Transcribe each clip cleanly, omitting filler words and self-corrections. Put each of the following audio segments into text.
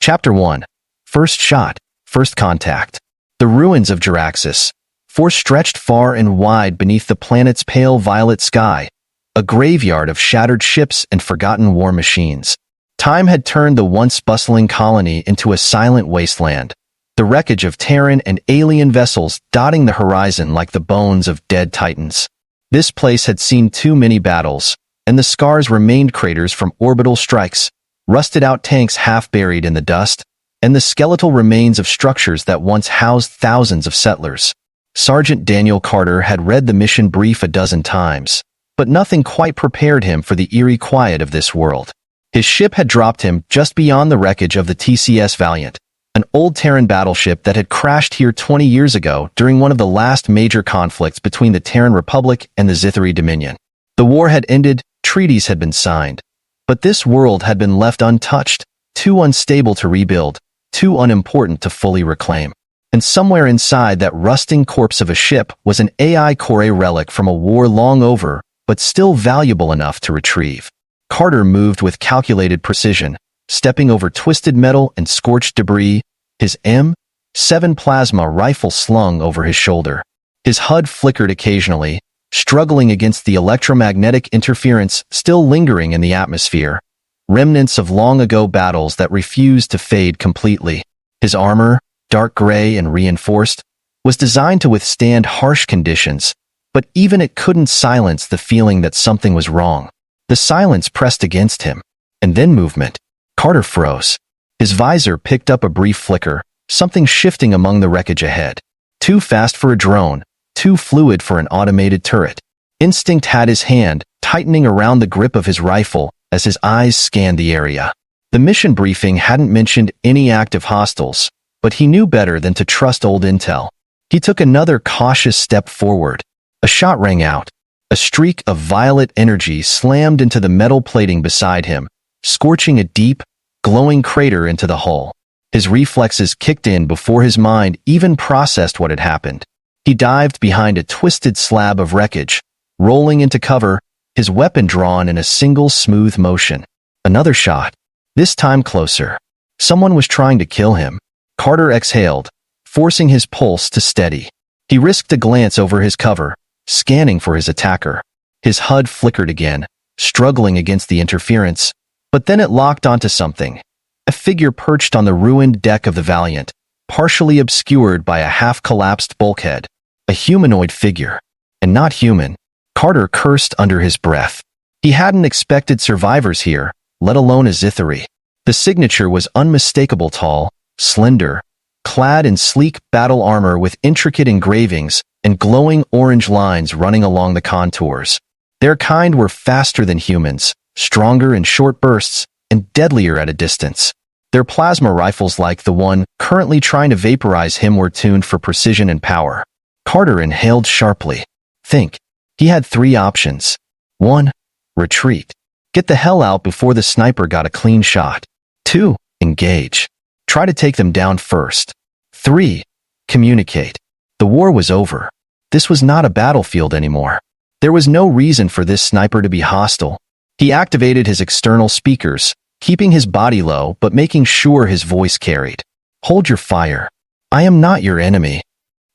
Chapter 1. First Shot, First Contact. The ruins of Jaraxxus. Force stretched far and wide beneath the planet's pale violet sky, a graveyard of shattered ships and forgotten war machines. Time had turned the once bustling colony into a silent wasteland, the wreckage of Terran and alien vessels dotting the horizon like the bones of dead titans. This place had seen too many battles, and the scars remained craters from orbital strikes, rusted-out tanks half buried in the dust, and the skeletal remains of structures that once housed thousands of settlers. Sergeant Daniel Carter had read the mission brief a dozen times, but nothing quite prepared him for the eerie quiet of this world. His ship had dropped him just beyond the wreckage of the TCS Valiant, an old Terran battleship that had crashed here 20 years ago during one of the last major conflicts between the Terran Republic and the Zithari Dominion. The war had ended, treaties had been signed, but this world had been left untouched, too unstable to rebuild, too unimportant to fully reclaim. And somewhere inside that rusting corpse of a ship was an AI Core relic from a war long over, but still valuable enough to retrieve. Carter moved with calculated precision, stepping over twisted metal and scorched debris, his M7 plasma rifle slung over his shoulder. His HUD flickered occasionally, struggling against the electromagnetic interference still lingering in the atmosphere, remnants of long-ago battles that refused to fade completely. His armor, dark gray and reinforced, was designed to withstand harsh conditions, but even it couldn't silence the feeling that something was wrong. The silence pressed against him, and then movement. Carter froze. His visor picked up a brief flicker, something shifting among the wreckage ahead. Too fast for a drone, too fluid for an automated turret. Instinct had his hand, tightening around the grip of his rifle as his eyes scanned the area. The mission briefing hadn't mentioned any active hostiles, but he knew better than to trust old intel. He took another cautious step forward. A shot rang out. A streak of violet energy slammed into the metal plating beside him, scorching a deep, glowing crater into the hull. His reflexes kicked in before his mind even processed what had happened. He dived behind a twisted slab of wreckage, rolling into cover, his weapon drawn in a single smooth motion. Another shot, this time closer. Someone was trying to kill him. Carter exhaled, forcing his pulse to steady. He risked a glance over his cover, scanning for his attacker. His HUD flickered again, struggling against the interference, but then it locked onto something. A figure perched on the ruined deck of the Valiant, partially obscured by a half-collapsed bulkhead. A humanoid figure. And not human. Carter cursed under his breath. He hadn't expected survivors here, let alone a Zithari. The signature was unmistakable, tall, slender, clad in sleek battle armor with intricate engravings and glowing orange lines running along the contours. Their kind were faster than humans, stronger in short bursts, and deadlier at a distance. Their plasma rifles, like the one currently trying to vaporize him, were tuned for precision and power. Carter inhaled sharply. Think. He had three options. 1. Retreat. Get the hell out before the sniper got a clean shot. 2. Engage. Try to take them down first. 3. Communicate. The war was over. This was not a battlefield anymore. There was no reason for this sniper to be hostile. He activated his external speakers, keeping his body low but making sure his voice carried. Hold your fire. I am not your enemy.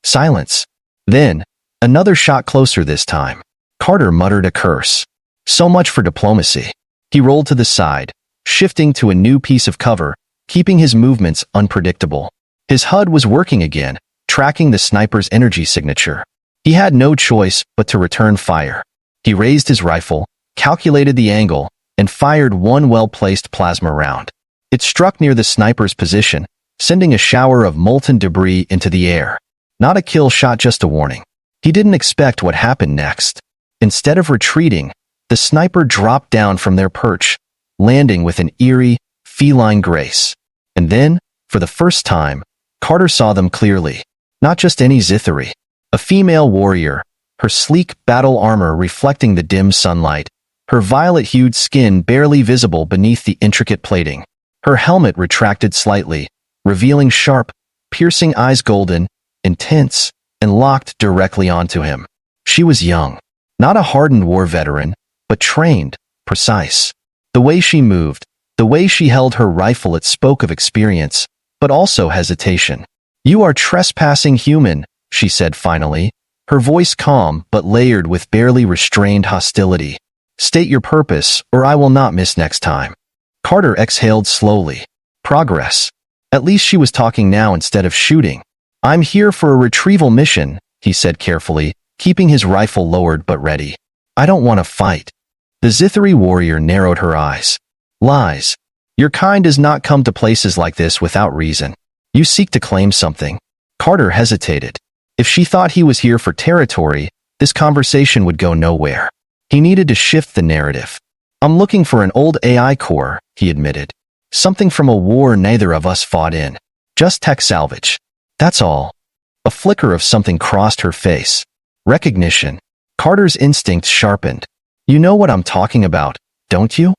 Silence. Then, another shot closer this time. Carter muttered a curse. So much for diplomacy. He rolled to the side, shifting to a new piece of cover, keeping his movements unpredictable. His HUD was working again, tracking the sniper's energy signature. He had no choice but to return fire. He raised his rifle, calculated the angle, and fired one well-placed plasma round. It struck near the sniper's position, sending a shower of molten debris into the air. Not a kill shot, just a warning. He didn't expect what happened next. Instead of retreating, the sniper dropped down from their perch, landing with an eerie, feline grace. And then, for the first time, Carter saw them clearly. Not just any Zithari. A female warrior, her sleek battle armor reflecting the dim sunlight, her violet-hued skin barely visible beneath the intricate plating. Her helmet retracted slightly, revealing sharp, piercing eyes, golden, intense, and locked directly onto him. She was young. Not a hardened war veteran, but trained, precise. The way she moved, The way she held her rifle, it spoke of experience, but also hesitation. "You are trespassing, human," she said finally, her voice calm but layered with barely restrained hostility. "State your purpose, or I will not miss next time." Carter exhaled slowly. Progress. At least she was talking now instead of shooting. "I'm here for a retrieval mission," he said carefully, keeping his rifle lowered but ready. "I don't want to fight." The Zithari warrior narrowed her eyes. "Lies. Your kind does not come to places like this without reason. You seek to claim something." Carter hesitated. If she thought he was here for territory, this conversation would go nowhere. He needed to shift the narrative. "I'm looking for an old AI core," he admitted. "Something from a war neither of us fought in. Just tech salvage. That's all." A flicker of something crossed her face. Recognition. Carter's instincts sharpened. "You know what I'm talking about, don't you?"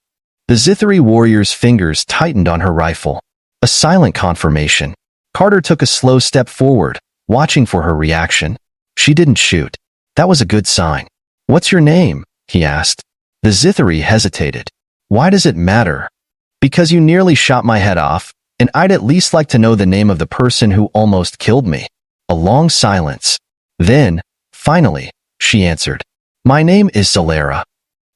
The Zithari warrior's fingers tightened on her rifle. A silent confirmation. Carter took a slow step forward, watching for her reaction. She didn't shoot. That was a good sign. "What's your name?" he asked. The Zithari hesitated. "Why does it matter?" "Because you nearly shot my head off, and I'd at least like to know the name of the person who almost killed me." A long silence. Then, finally, she answered. "My name is Zalera."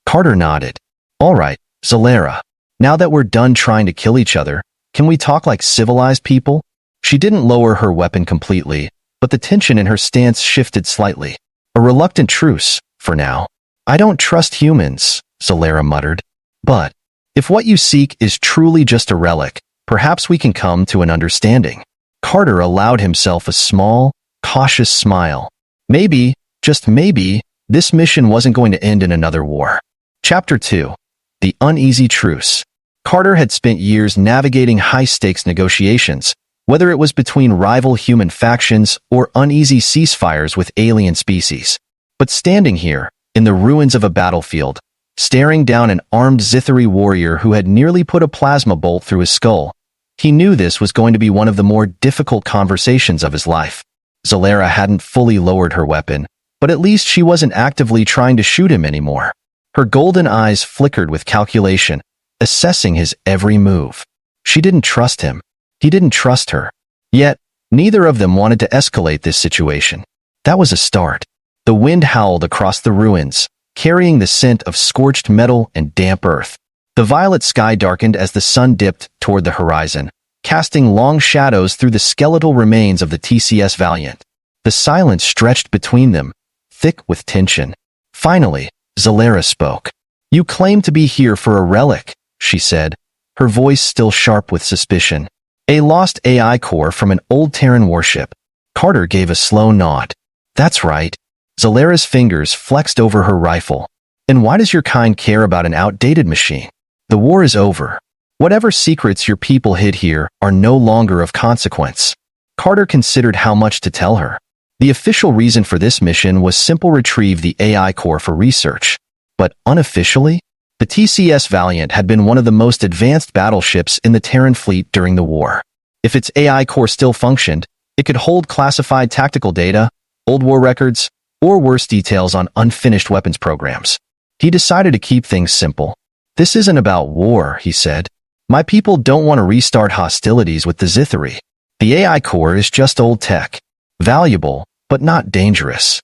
Carter nodded. "All right, Zalera. Now that we're done trying to kill each other, can we talk like civilized people?" She didn't lower her weapon completely, but the tension in her stance shifted slightly. "A reluctant truce, for now." "I don't trust humans," Zalera muttered. "But if what you seek is truly just a relic, perhaps we can come to an understanding." Carter allowed himself a small, cautious smile. Maybe, just maybe, this mission wasn't going to end in another war. Chapter 2. The Uneasy Truce. Carter had spent years navigating high-stakes negotiations, whether it was between rival human factions or uneasy ceasefires with alien species. But standing here, in the ruins of a battlefield, staring down an armed Zithari warrior who had nearly put a plasma bolt through his skull, he knew this was going to be one of the more difficult conversations of his life. Zalera hadn't fully lowered her weapon, but at least she wasn't actively trying to shoot him anymore. Her golden eyes flickered with calculation, assessing his every move. She didn't trust him. He didn't trust her. Yet, neither of them wanted to escalate this situation. That was a start. The wind howled across the ruins, carrying the scent of scorched metal and damp earth. The violet sky darkened as the sun dipped toward the horizon, casting long shadows through the skeletal remains of the TCS Valiant. The silence stretched between them, thick with tension. Finally, Zalera spoke. "You claim to be here for a relic," she said, her voice still sharp with suspicion. "A lost AI core from an old Terran warship." Carter gave a slow nod. "That's right." Zalera's fingers flexed over her rifle. "And why does your kind care about an outdated machine? The war is over. Whatever secrets your people hid here are no longer of consequence." Carter considered how much to tell her. The official reason for this mission was simple: retrieve the AI core for research. But unofficially, the TCS Valiant had been one of the most advanced battleships in the Terran fleet during the war. If its AI core still functioned, it could hold classified tactical data, old war records, or worse, details on unfinished weapons programs. He decided to keep things simple. "This isn't about war," he said. "My people don't want to restart hostilities with the Zithari. The AI core is just old tech. Valuable, but not dangerous."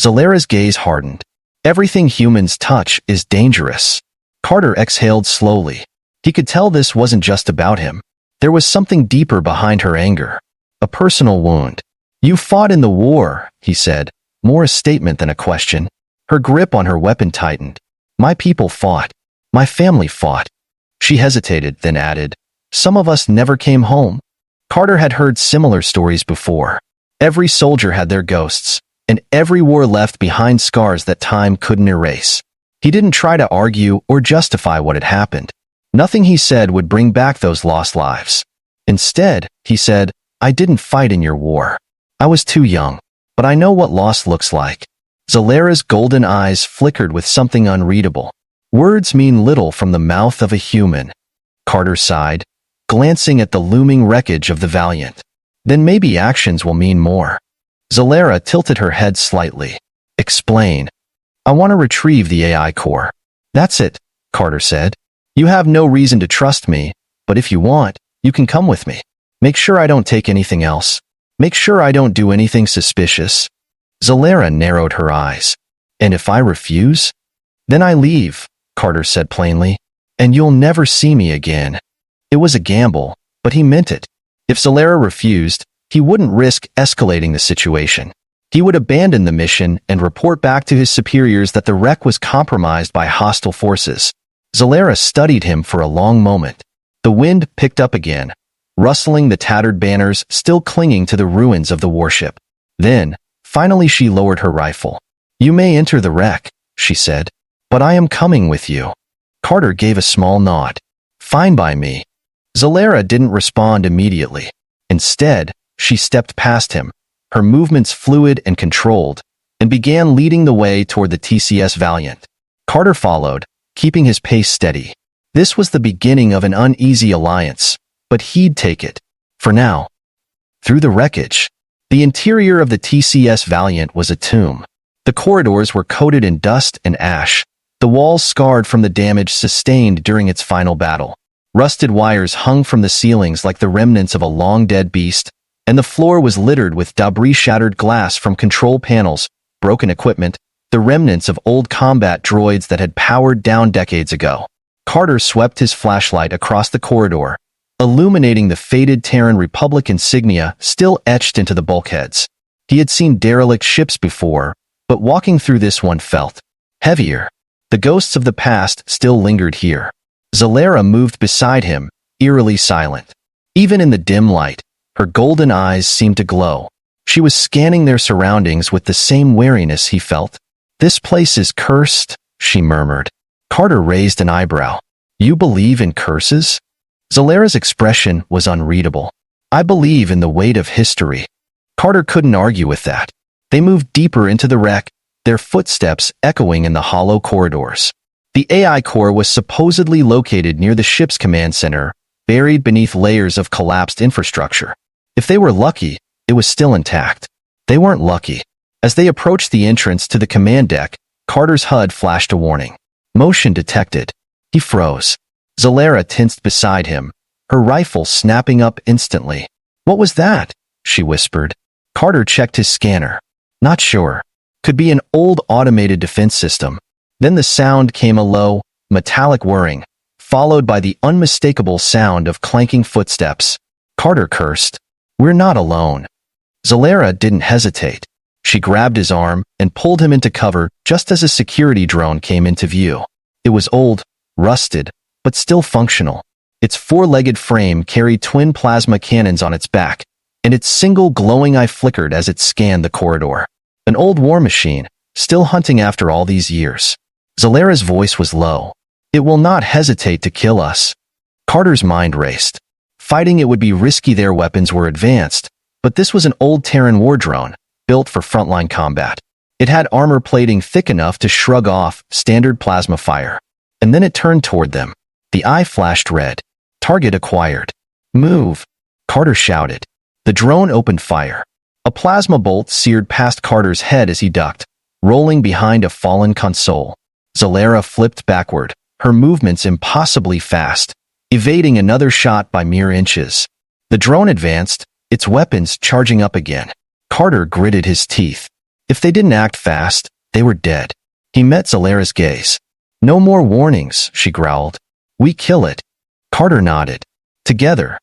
Zalera's gaze hardened. "Everything humans touch is dangerous." Carter exhaled slowly. He could tell this wasn't just about him. There was something deeper behind her anger. A personal wound. "You fought in the war," he said, more a statement than a question. Her grip on her weapon tightened. "My people fought. My family fought." She hesitated, then added, "Some of us never came home." Carter had heard similar stories before. Every soldier had their ghosts, and every war left behind scars that time couldn't erase. He didn't try to argue or justify what had happened. Nothing he said would bring back those lost lives. Instead, he said, "I didn't fight in your war. I was too young, but I know what loss looks like." Zalera's golden eyes flickered with something unreadable. "Words mean little from the mouth of a human." Carter sighed, glancing at the looming wreckage of the Valiant. "Then maybe actions will mean more." Zalera tilted her head slightly. "Explain." "I want to retrieve the AI core." "That's it," Carter said. You have no reason to trust me, but if you want, you can come with me. Make sure I don't take anything else. Make sure I don't do anything suspicious." Zalera narrowed her eyes. "And if I refuse?" "Then I leave," Carter said plainly. "And you'll never see me again." It was a gamble, but he meant it. If Zalera refused, he wouldn't risk escalating the situation. He would abandon the mission and report back to his superiors that the wreck was compromised by hostile forces. Zalera studied him for a long moment. The wind picked up again, rustling the tattered banners still clinging to the ruins of the warship. Then, finally she lowered her rifle. "You may enter the wreck," she said, "but I am coming with you." Carter gave a small nod. "Fine by me." Zalera didn't respond immediately. Instead, she stepped past him, her movements fluid and controlled, and began leading the way toward the TCS Valiant. Carter followed, keeping his pace steady. This was the beginning of an uneasy alliance, but he'd take it. For now. Through the wreckage, the interior of the TCS Valiant was a tomb. The corridors were coated in dust and ash, the walls scarred from the damage sustained during its final battle. Rusted wires hung from the ceilings like the remnants of a long-dead beast, and the floor was littered with debris, shattered glass from control panels, broken equipment, the remnants of old combat droids that had powered down decades ago. Carter swept his flashlight across the corridor, illuminating the faded Terran Republic insignia still etched into the bulkheads. He had seen derelict ships before, but walking through this one felt heavier. The ghosts of the past still lingered here. Zalera moved beside him, eerily silent. Even in the dim light, her golden eyes seemed to glow. She was scanning their surroundings with the same wariness he felt. "This place is cursed," she murmured. Carter raised an eyebrow. "You believe in curses?" Zalera's expression was unreadable. "I believe in the weight of history." Carter couldn't argue with that. They moved deeper into the wreck, their footsteps echoing in the hollow corridors. The AI core was supposedly located near the ship's command center, buried beneath layers of collapsed infrastructure. If they were lucky, it was still intact. They weren't lucky. As they approached the entrance to the command deck, Carter's HUD flashed a warning. Motion detected. He froze. Zalera tensed beside him, her rifle snapping up instantly. "What was that?" she whispered. Carter checked his scanner. "Not sure. Could be an old automated defense system." Then the sound came, a low, metallic whirring, followed by the unmistakable sound of clanking footsteps. Carter cursed. "We're not alone." Zalera didn't hesitate. She grabbed his arm and pulled him into cover just as a security drone came into view. It was old, rusted, but still functional. Its four-legged frame carried twin plasma cannons on its back, and its single glowing eye flickered as it scanned the corridor. An old war machine, still hunting after all these years. Zalera's voice was low. "It will not hesitate to kill us." Carter's mind raced. Fighting it would be risky. Their weapons were advanced, but this was an old Terran war drone, built for frontline combat. It had armor plating thick enough to shrug off standard plasma fire. And then it turned toward them. The eye flashed red. "Target acquired." "Move," Carter shouted. The drone opened fire. A plasma bolt seared past Carter's head as he ducked, rolling behind a fallen console. Zalera flipped backward, her movements impossibly fast, evading another shot by mere inches. The drone advanced, its weapons charging up again. Carter gritted his teeth. If they didn't act fast, they were dead. He met Zalera's gaze. "No more warnings," she growled. "We kill it." Carter nodded. Together.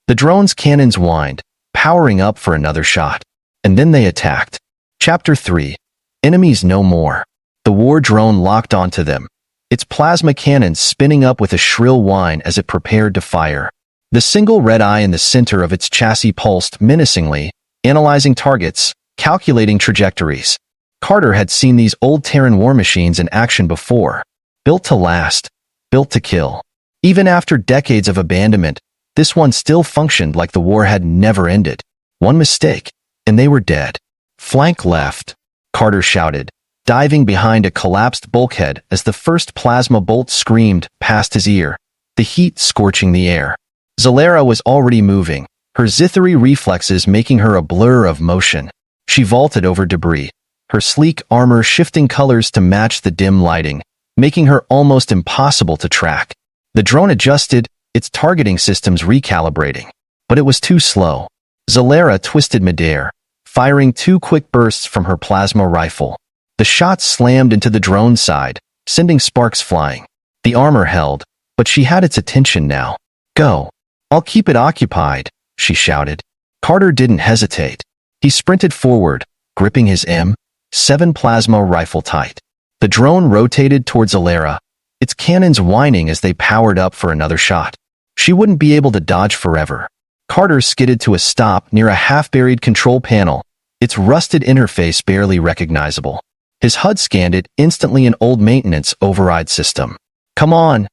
The drone's cannons whined, powering up for another shot. And then they attacked. Chapter 3. Enemies no more. The war drone locked onto them, its plasma cannons spinning up with a shrill whine as it prepared to fire. The single red eye in the center of its chassis pulsed menacingly, analyzing targets, calculating trajectories. Carter had seen these old Terran war machines in action before. Built to last, built to kill. Even after decades of abandonment, this one still functioned like the war had never ended. One mistake, and they were dead. "Flank left," Carter shouted, diving behind a collapsed bulkhead as the first plasma bolt screamed past his ear, the heat scorching the air. Zalera was already moving, her zithary reflexes making her a blur of motion. She vaulted over debris, her sleek armor shifting colors to match the dim lighting, making her almost impossible to track. The drone adjusted, its targeting systems recalibrating. But it was too slow. Zalera twisted midair, firing 2 quick bursts from her plasma rifle. The shots slammed into the drone's side, sending sparks flying. The armor held, but she had its attention now. "Go. I'll keep it occupied," she shouted. Carter didn't hesitate. He sprinted forward, gripping his M7 plasma rifle tight. The drone rotated towards Zalera, its cannons whining as they powered up for another shot. She wouldn't be able to dodge forever. Carter skidded to a stop near a half-buried control panel, its rusted interface barely recognizable. His HUD scanned it, instantly an old maintenance override system. Come on,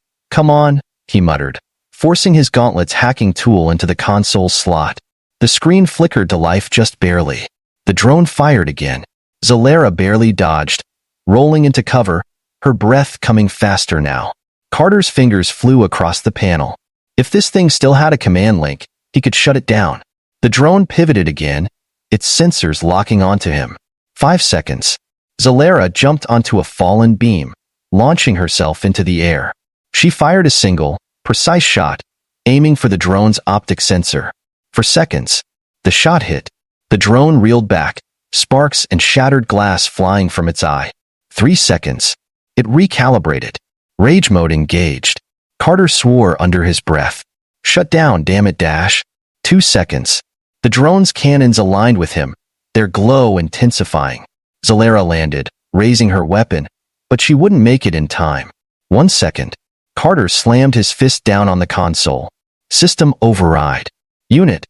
he muttered, forcing his gauntlet's hacking tool into the console slot. The screen flickered to life just barely. The drone fired again. Zalera barely dodged, rolling into cover, her breath coming faster now. Carter's fingers flew across the panel. If this thing still had a command link, he could shut it down. The drone pivoted again, its sensors locking onto him. 5 seconds. Zalera jumped onto a fallen beam, launching herself into the air. She fired a single, precise shot, aiming for the drone's optic sensor. For seconds, the shot hit. The drone reeled back, sparks and shattered glass flying from its eye. 3 seconds. It recalibrated. Rage mode engaged. Carter swore under his breath. Shut down, damn it, Dash. 2 seconds. The drone's cannons aligned with him, their glow intensifying. Zalera landed, raising her weapon, but she wouldn't make it in time. 1 second. Carter slammed his fist down on the console. System override. Unit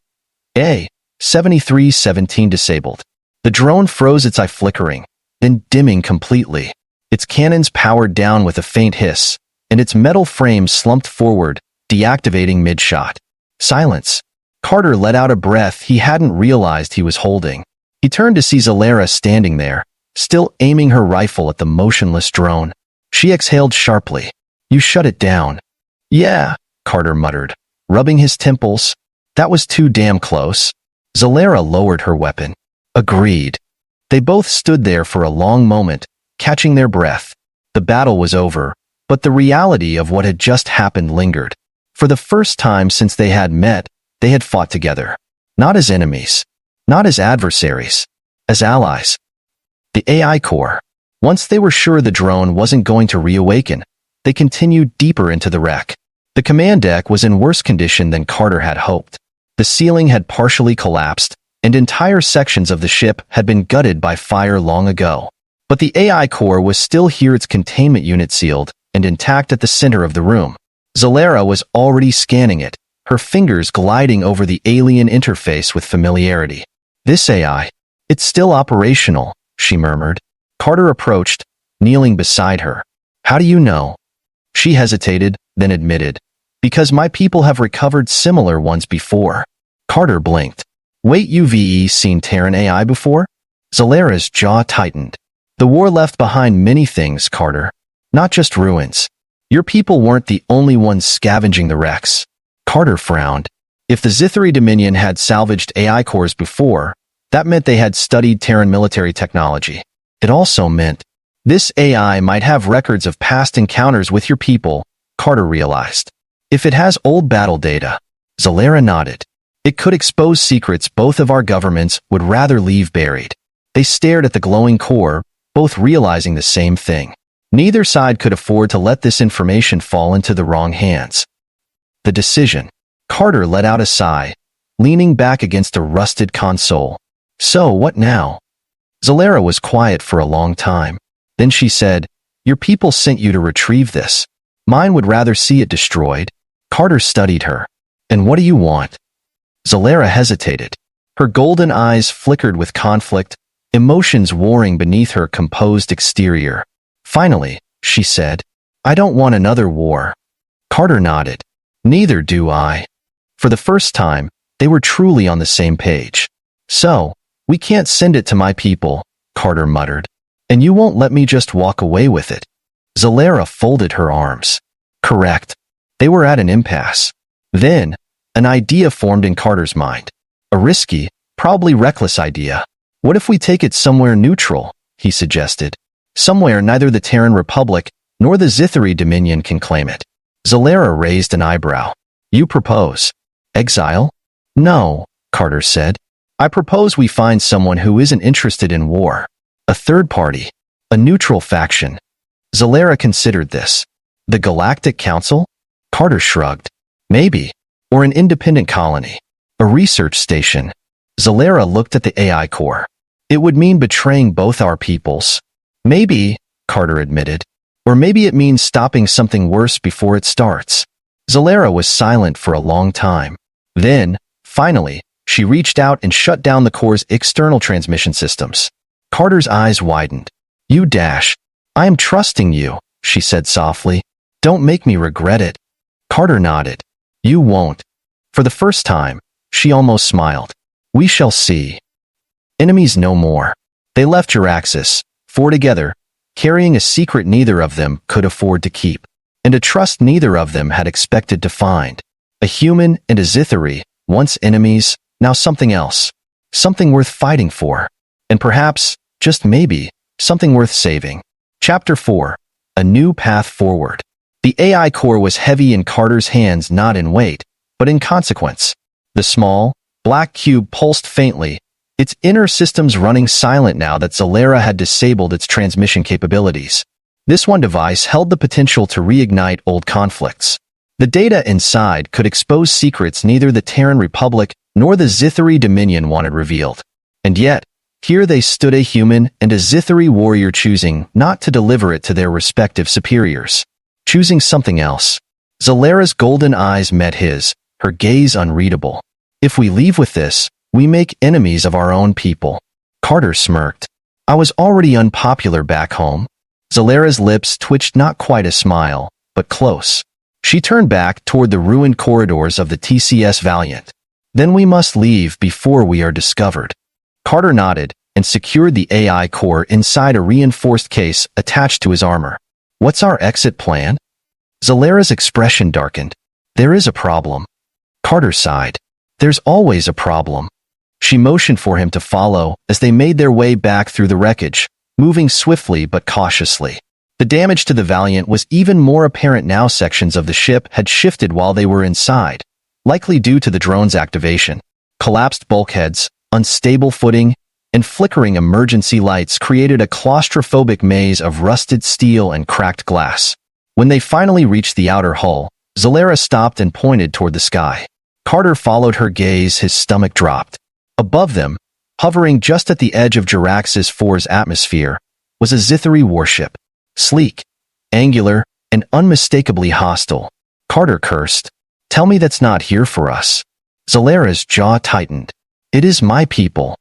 A7317 disabled. The drone froze, its eye flickering, then dimming completely. Its cannons powered down with a faint hiss, and its metal frame slumped forward, deactivating mid-shot. Silence. Carter let out a breath he hadn't realized he was holding. He turned to see Zalera standing there, still aiming her rifle at the motionless drone. She exhaled sharply. You shut it down. Yeah, Carter muttered, rubbing his temples. That was too damn close. Zalera lowered her weapon. Agreed. They both stood there for a long moment, catching their breath. The battle was over, but the reality of what had just happened lingered. For the first time since they had met, they had fought together. Not as enemies. Not as adversaries. As allies. The AI core. Once they were sure the drone wasn't going to reawaken, they continued deeper into the wreck. The command deck was in worse condition than Carter had hoped. The ceiling had partially collapsed, and entire sections of the ship had been gutted by fire long ago. But the AI core was still here, its containment unit sealed and intact at the center of the room. Zalera was already scanning it, her fingers gliding over the alien interface with familiarity. This AI, it's still operational, she murmured. Carter approached, kneeling beside her. How do you know? She hesitated, then admitted. Because my people have recovered similar ones before. Carter blinked. Wait, you've seen Terran AI before? Zalera's jaw tightened. The war left behind many things, Carter. Not just ruins. Your people weren't the only ones scavenging the wrecks. Carter frowned. If the Zithari Dominion had salvaged AI cores before, that meant they had studied Terran military technology. It also meant this AI might have records of past encounters with your people, Carter realized. If it has old battle data, Zalera nodded. It could expose secrets both of our governments would rather leave buried. They stared at the glowing core, both realizing the same thing. Neither side could afford to let this information fall into the wrong hands. The decision. Carter let out a sigh, leaning back against a rusted console. So what now? Zalera was quiet for a long time. Then she said, Your people sent you to retrieve this. Mine would rather see it destroyed. Carter studied her. And what do you want? Zalera hesitated. Her golden eyes flickered with conflict, emotions warring beneath her composed exterior. Finally, she said, I don't want another war. Carter nodded. Neither do I. For the first time, they were truly on the same page. So, we can't send it to my people, Carter muttered. And you won't let me just walk away with it. Zalera folded her arms. Correct. They were at an impasse. Then, an idea formed in Carter's mind. A risky, probably reckless idea. What if we take it somewhere neutral, he suggested. Somewhere neither the Terran Republic nor the Zithari Dominion can claim it. Zalera raised an eyebrow. You propose exile? No, Carter said. I propose we find someone who isn't interested in war. A third party. A neutral faction. Zalera considered this. The Galactic Council? Carter shrugged. Maybe. Or an independent colony. A research station. Zalera looked at the AI core. It would mean betraying both our peoples. Maybe, Carter admitted. Or maybe it means stopping something worse before it starts. Zalera was silent for a long time. Then, finally, she reached out and shut down the core's external transmission systems. Carter's eyes widened. You dash. I am trusting you, she said softly. Don't make me regret it. Carter nodded. You won't. For the first time, she almost smiled. We shall see. Enemies no more. They left Juraxis, four together, carrying a secret neither of them could afford to keep, and a trust neither of them had expected to find. A human and a Zithari, once enemies, now something else. Something worth fighting for. And perhaps, just maybe, something worth saving. Chapter 4. A New Path Forward. The AI core was heavy in Carter's hands, not in weight, but in consequence. The small, black cube pulsed faintly, its inner systems running silent now that Zalera had disabled its transmission capabilities. This one device held the potential to reignite old conflicts. The data inside could expose secrets neither the Terran Republic nor the Zithari Dominion wanted revealed. And yet, here they stood, a human and a Zithari warrior, choosing not to deliver it to their respective superiors. Choosing something else. Zalera's golden eyes met his, her gaze unreadable. If we leave with this, we make enemies of our own people. Carter smirked. I was already unpopular back home. Zalera's lips twitched, not quite a smile, but close. She turned back toward the ruined corridors of the TCS Valiant. Then we must leave before we are discovered. Carter nodded and secured the AI core inside a reinforced case attached to his armor. What's our exit plan? Zalera's expression darkened. There is a problem. Carter sighed. There's always a problem. She motioned for him to follow as they made their way back through the wreckage, moving swiftly but cautiously. The damage to the Valiant was even more apparent now. Sections of the ship had shifted while they were inside, likely due to the drone's activation. Collapsed bulkheads, unstable footing, and flickering emergency lights created a claustrophobic maze of rusted steel and cracked glass. When they finally reached the outer hull, Zalera stopped and pointed toward the sky. Carter followed her gaze, his stomach dropped. Above them, hovering just at the edge of Juraxis 4's atmosphere, was a Zithari warship. Sleek, angular, and unmistakably hostile. Carter cursed. Tell me that's not here for us. Zalera's jaw tightened. It is my people.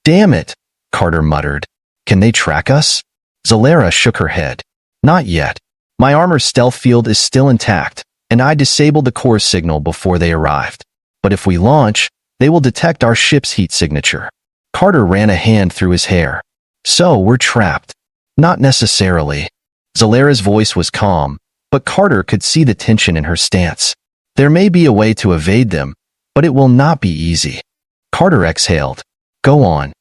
Damn it, Carter muttered. Can they track us? Zalera shook her head. Not yet. My armor stealth field is still intact, and I disabled the core signal before they arrived. But if we launch, they will detect our ship's heat signature. Carter ran a hand through his hair. So we're trapped. Not necessarily. Zalera's voice was calm, but Carter could see the tension in her stance. There may be a way to evade them, but it will not be easy. Carter exhaled. Go on.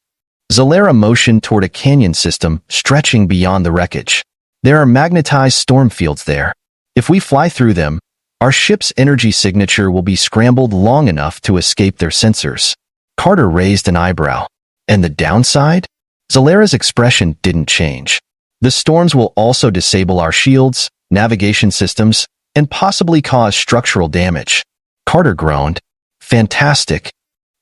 Zalera motioned toward a canyon system stretching beyond the wreckage. There are magnetized storm fields there. If we fly through them, our ship's energy signature will be scrambled long enough to escape their sensors. Carter raised an eyebrow. And the downside? Zalera's expression didn't change. The storms will also disable our shields, navigation systems, and possibly cause structural damage. Carter groaned. Fantastic.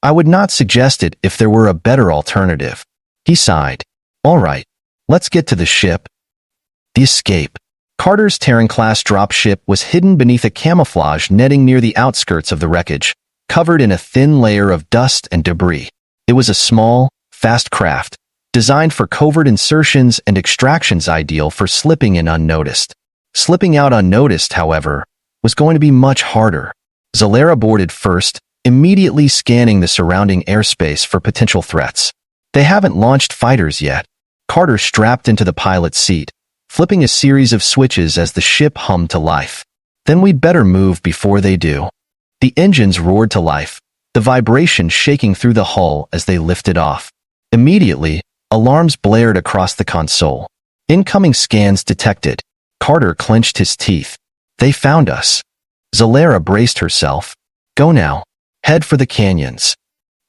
I would not suggest it if there were a better alternative. He sighed. All right, let's get to the ship. The escape. Carter's Terran-class dropship was hidden beneath a camouflage netting near the outskirts of the wreckage, covered in a thin layer of dust and debris. It was a small, fast craft, designed for covert insertions and extractions, ideal for slipping in unnoticed. Slipping out unnoticed, however, was going to be much harder. Zalera boarded first, immediately scanning the surrounding airspace for potential threats. They haven't launched fighters yet. Carter strapped into the pilot's seat, flipping a series of switches as the ship hummed to life. Then we'd better move before they do. The engines roared to life, the vibration shaking through the hull as they lifted off. Immediately, alarms blared across the console. Incoming scans detected. Carter clenched his teeth. They found us. Zalera braced herself. Go now. Head for the canyons.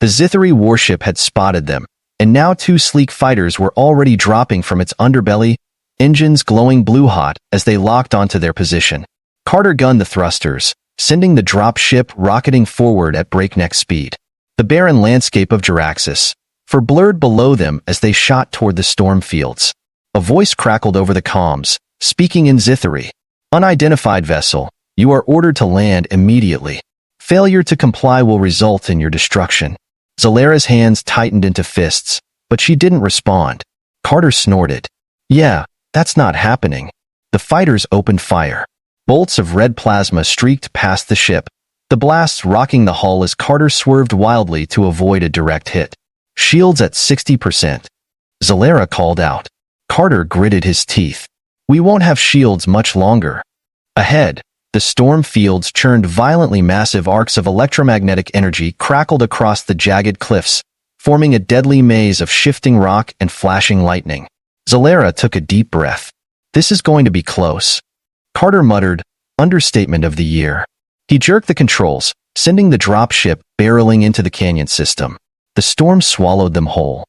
The Zithari warship had spotted them, and now 2 sleek fighters were already dropping from its underbelly, engines glowing blue-hot as they locked onto their position. Carter gunned the thrusters, sending the drop ship rocketing forward at breakneck speed. The barren landscape of Jaraxxus blurred below them as they shot toward the storm fields. A voice crackled over the comms, speaking in Zithari. Unidentified vessel, you are ordered to land immediately. Failure to comply will result in your destruction. Zalera's hands tightened into fists, but she didn't respond. Carter snorted. Yeah, that's not happening. The fighters opened fire. Bolts of red plasma streaked past the ship, the blasts rocking the hull as Carter swerved wildly to avoid a direct hit. Shields at 60%. Zalera called out. Carter gritted his teeth. We won't have shields much longer. Ahead, the storm fields churned violently. Massive arcs of electromagnetic energy crackled across the jagged cliffs, forming a deadly maze of shifting rock and flashing lightning. Zalera took a deep breath. This is going to be close. Carter muttered, understatement of the year. He jerked the controls, sending the drop ship barreling into the canyon system. The storm swallowed them whole.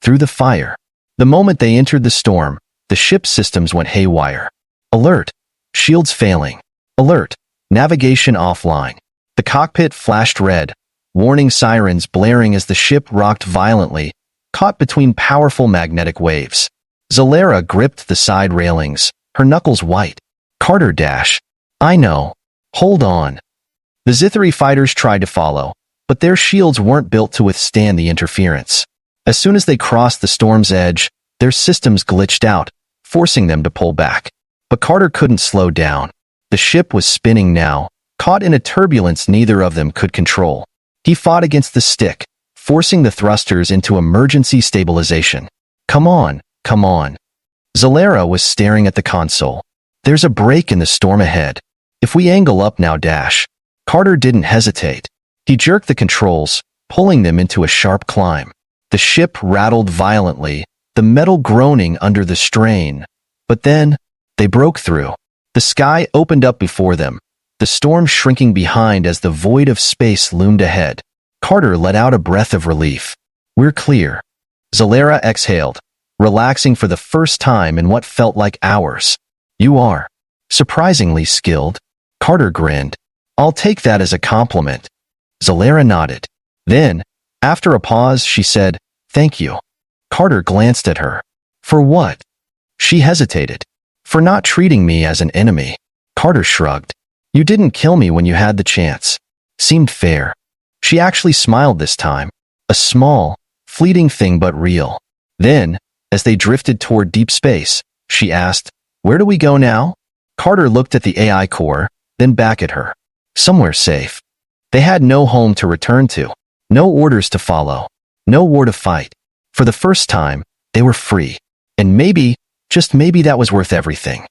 Through the fire. The moment they entered the storm, the ship's systems went haywire. Alert! Shields failing. Alert! Navigation offline. The cockpit flashed red, warning sirens blaring as the ship rocked violently, caught between powerful magnetic waves. Zalera gripped the side railings, her knuckles white. Carter dash. I know. Hold on. The Zithari fighters tried to follow, but their shields weren't built to withstand the interference. As soon as they crossed the storm's edge, their systems glitched out, forcing them to pull back. But Carter couldn't slow down. The ship was spinning now, caught in a turbulence neither of them could control. He fought against the stick, forcing the thrusters into emergency stabilization. Come on, come on. Zalera was staring at the console. There's a break in the storm ahead. If we angle up now dash. Carter didn't hesitate. He jerked the controls, pulling them into a sharp climb. The ship rattled violently, the metal groaning under the strain. But then, they broke through. The sky opened up before them, the storm shrinking behind as the void of space loomed ahead. Carter let out a breath of relief. We're clear. Zalera exhaled, relaxing for the first time in what felt like hours. You are surprisingly skilled. Carter grinned. I'll take that as a compliment. Zalera nodded. Then, after a pause, she said, thank you. Carter glanced at her. For what? She hesitated. For not treating me as an enemy. Carter shrugged. You didn't kill me when you had the chance. Seemed fair. She actually smiled this time. A small, fleeting thing but real. Then, as they drifted toward deep space, she asked, where do we go now? Carter looked at the AI core, then back at her. Somewhere safe. They had no home to return to, no orders to follow, no war to fight. For the first time, they were free. And maybe, just maybe that was worth everything.